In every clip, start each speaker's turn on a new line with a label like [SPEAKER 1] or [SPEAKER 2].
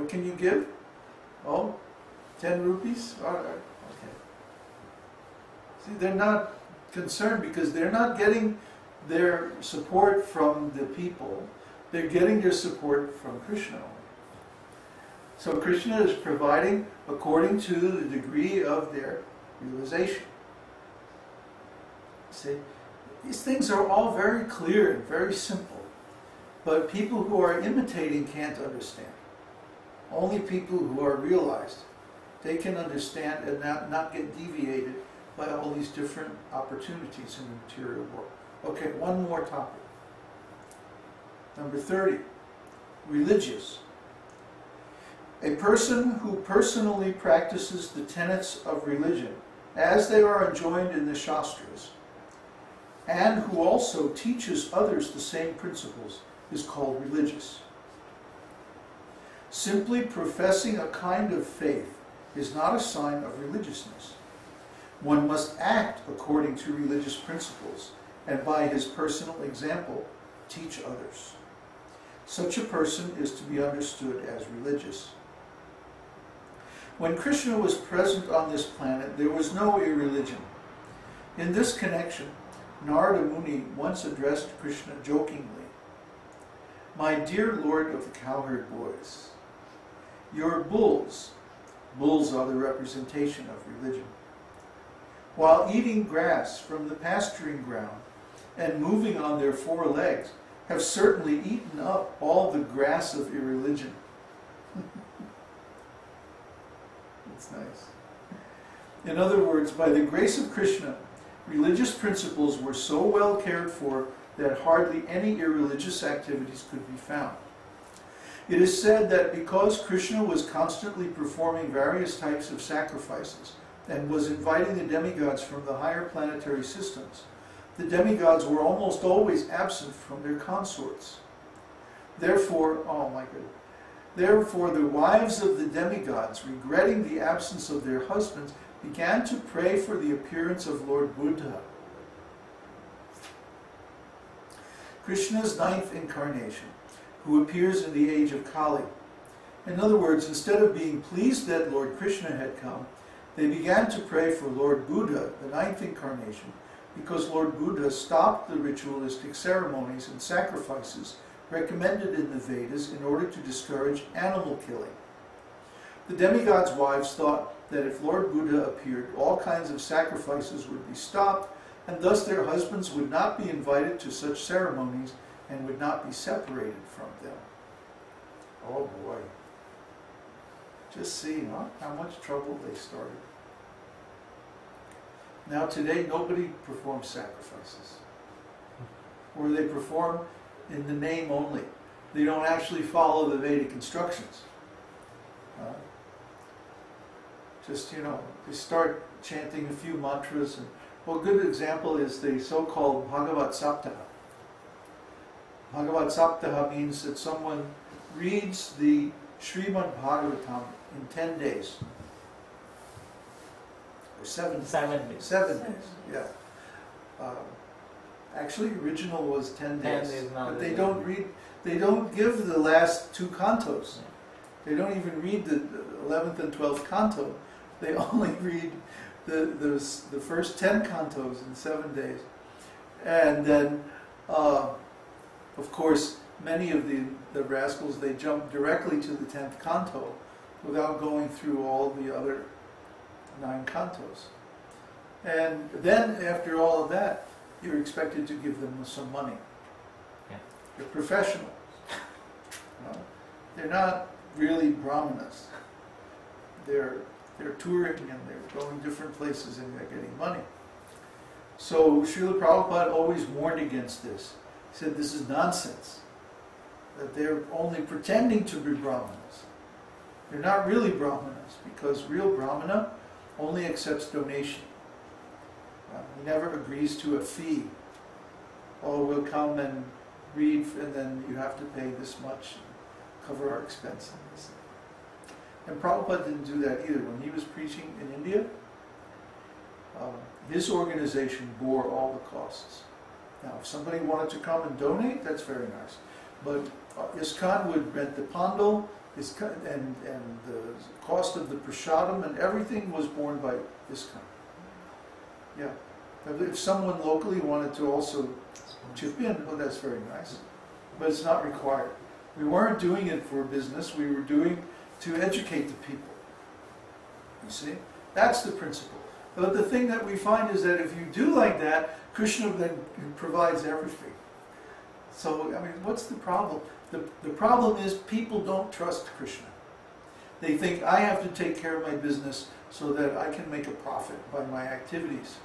[SPEAKER 1] What can you give? Oh, 10 rupees? All right, okay. See, they're not concerned because they're not getting their support from the people. They're getting their support from Krishna. So Krishna is providing according to the degree of their realization. See, these things are all very clear and very simple, but people who are imitating can't understand. Only people who are realized, they can understand and not get deviated by all these different opportunities in the material world. Okay, one more topic. Number 30, religious. A person who personally practices the tenets of religion as they are enjoined in the Shastras, and who also teaches others the same principles, is called religious. Simply professing a kind of faith is not a sign of religiousness. One must act according to religious principles, and by his personal example, teach others. Such a person is to be understood as religious. When Krishna was present on this planet, there was no irreligion. In this connection, Narada Muni once addressed Krishna jokingly, "My dear Lord of the cowherd boys, your bulls are the representation of religion, while eating grass from the pasturing ground and moving on their 4 legs, have certainly eaten up all the grass of irreligion." That's nice. In other words, by the grace of Krishna, religious principles were so well cared for that hardly any irreligious activities could be found. It is said that because Krishna was constantly performing various types of sacrifices and was inviting the demigods from the higher planetary systems, the demigods were almost always absent from their consorts. Therefore, oh my goodness, therefore the wives of the demigods, regretting the absence of their husbands, began to pray for the appearance of Lord Buddha. Krishna's 9th incarnation, who appears in the age of Kali. In other words, instead of being pleased that Lord Krishna had come, they began to pray for Lord Buddha, the 9th incarnation, because Lord Buddha stopped the ritualistic ceremonies and sacrifices recommended in the Vedas in order to discourage animal killing. The demigods' wives thought that if Lord Buddha appeared, all kinds of sacrifices would be stopped, and thus their husbands would not be invited to such ceremonies and would not be separated from them. Oh boy. Just see, huh? How much trouble they started. Now today, nobody performs sacrifices. Or they perform in the name only. They don't actually follow the Vedic instructions. Just, they start chanting a few mantras. And, well, a good example is the so-called Bhagavad-gītā. Bhagavad-gītā means that someone reads the Śrīmad-Bhāgavatam in 10 days. Or 7 days.
[SPEAKER 2] 7 days.
[SPEAKER 1] 7 days, yeah. Actually, original was 10 days.
[SPEAKER 2] 10 days
[SPEAKER 1] but they don't read, they don't give the last 2 cantos. They don't even read the 11th and 12th canto. They only read the first 10 cantos in 7 days. And then, of course, many of the rascals, they jump directly to the 10th canto without going through all the other 9 cantos. And then, after all of that, you're expected to give them some money.
[SPEAKER 2] Yeah.
[SPEAKER 1] They're professionals. They're not really brahmanas. They're touring and they're going different places and they're getting money. So Srila Prabhupada always warned against this. He said this is nonsense. That they're only pretending to be brahmanas. They're not really brahmanas because real brahmana only accepts donation. He never agrees to a fee. Oh, we'll come and read and then you have to pay this much and cover our expenses. And Prabhupada didn't do that either. When he was preaching in India, his organization bore all the costs. Now, if somebody wanted to come and donate, that's very nice. But ISKCON would rent the pandal, and the cost of the prasadam and everything was borne by ISKCON. Yeah. If someone locally wanted to also chip in, well, that's very nice. But it's not required. We weren't doing it for business, we were doing to educate the people. You see? That's the principle. But the thing that we find is that if you do like that, Krishna then provides everything. So, I mean, what's the problem? The problem is people don't trust Krishna. They think I have to take care of my business so that I can make a profit by my activities.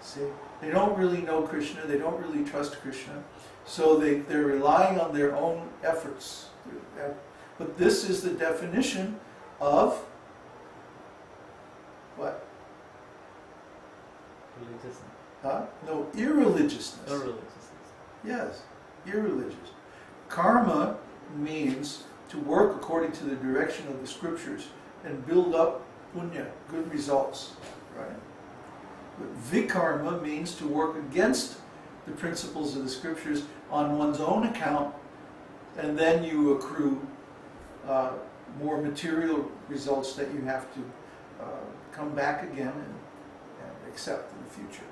[SPEAKER 1] See? They don't really know Krishna, they don't really trust Krishna, so they're relying on their own efforts. But this is the definition of what?
[SPEAKER 2] Religiousness.
[SPEAKER 1] Huh? No, irreligiousness.
[SPEAKER 2] Irreligiousness.
[SPEAKER 1] Yes, irreligious. Karma means to work according to the direction of the scriptures and build up punya, good results, right? But vikarma means to work against the principles of the scriptures on one's own account, and then you accrue more material results that you have to come back again and accept in the future.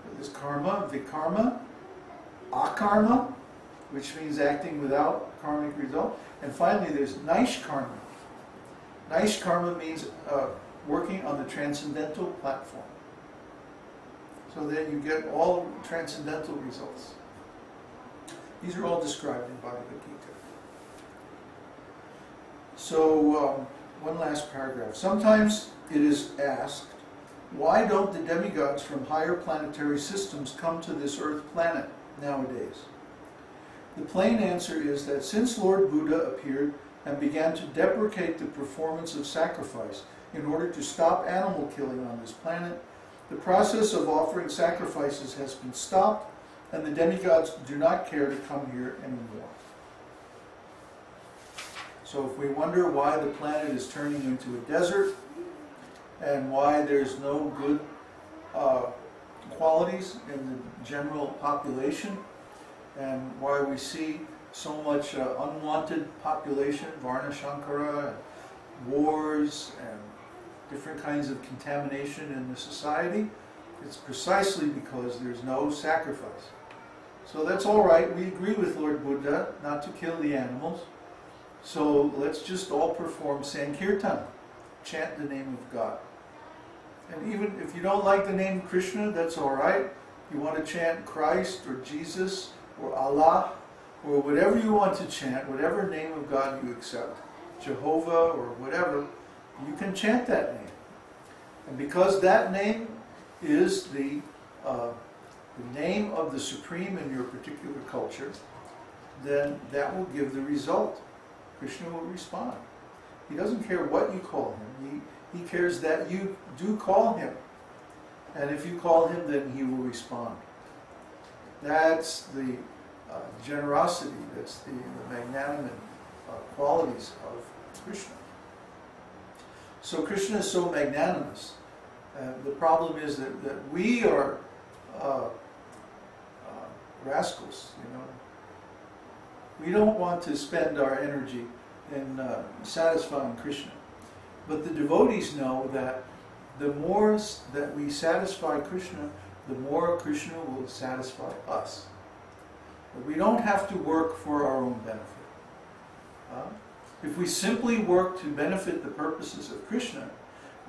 [SPEAKER 1] So there's karma, vikarma, akarma, which means acting without karmic result. And finally there's naishkarma. Naishkarma means working on the transcendental platform. So that you get all transcendental results. These are all described in Bhagavad-gītā. So, one last paragraph. Sometimes it is asked, why don't the demigods from higher planetary systems come to this earth planet nowadays? The plain answer is that since Lord Buddha appeared and began to deprecate the performance of sacrifice in order to stop animal killing on this planet, the process of offering sacrifices has been stopped, and the demigods do not care to come here anymore. So if we wonder why the planet is turning into a desert, and why there's no good qualities in the general population, and why we see so much unwanted population, Varna Shankara, and wars, and different kinds of contamination in the society, it's precisely because there's no sacrifice. So that's all right. We agree with Lord Buddha not to kill the animals. So let's just all perform Sankirtan, chant the name of God. And even if you don't like the name Krishna, that's all right. You want to chant Christ or Jesus or Allah or whatever you want to chant, whatever name of God you accept, Jehovah or whatever, you can chant that name. And because that name is the name of the Supreme in your particular culture, then that will give the result. Krishna will respond. He doesn't care what you call him. He cares that you do call him. And if you call him, then he will respond. That's the generosity, that's the magnanimous qualities of Krishna. So Krishna is so magnanimous. The problem is that we are rascals, you know. We don't want to spend our energy in satisfying Krishna. But the devotees know that the more that we satisfy Krishna, the more Krishna will satisfy us. But we don't have to work for our own benefit. If we simply work to benefit the purposes of Krishna,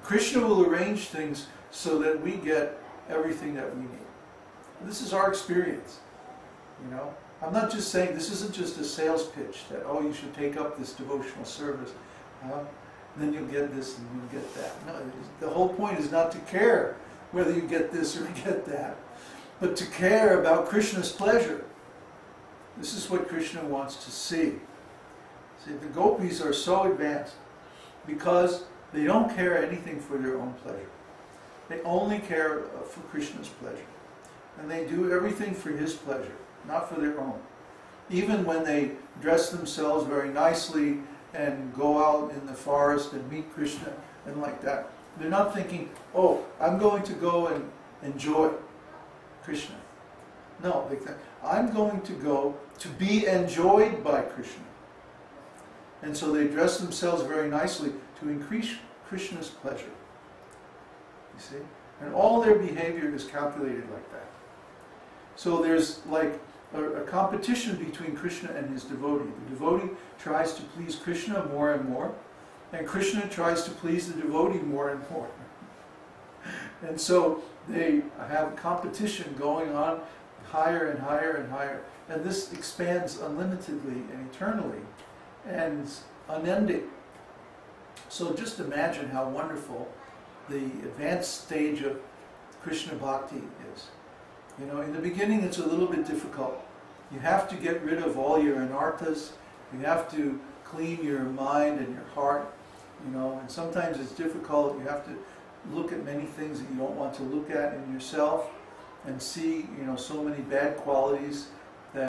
[SPEAKER 1] Krishna will arrange things so that we get everything that we need. And this is our experience. You know, I'm not just saying, this isn't just a sales pitch that, oh, you should take up this devotional service. Then you'll get this and you'll get that. No, the whole point is not to care whether you get this or get that, but to care about Krishna's pleasure. This is what Krishna wants to see. See, the gopis are so advanced because they don't care anything for their own pleasure. They only care for Krishna's pleasure. And they do everything for his pleasure, not for their own. Even when they dress themselves very nicely and go out in the forest and meet Krishna and like that, they're not thinking, oh, I'm going to go and enjoy Krishna. No, they think, I'm going to go to be enjoyed by Krishna. And so they dress themselves very nicely to increase Krishna's pleasure. You see? And all their behavior is calculated like that. So there's like a competition between Krishna and his devotee. The devotee tries to please Krishna more and more, and Krishna tries to please the devotee more and more. And so they have competition going on higher and higher and higher. And this expands unlimitedly and eternally and unending. So just imagine how wonderful the advanced stage of Krishna Bhakti is. You know, in the beginning it's a little bit difficult. You have to get rid of all your anarthas. You have to clean your mind and your heart. You know, and sometimes it's difficult. You have to look at many things that you don't want to look at in yourself and see, you know, so many bad qualities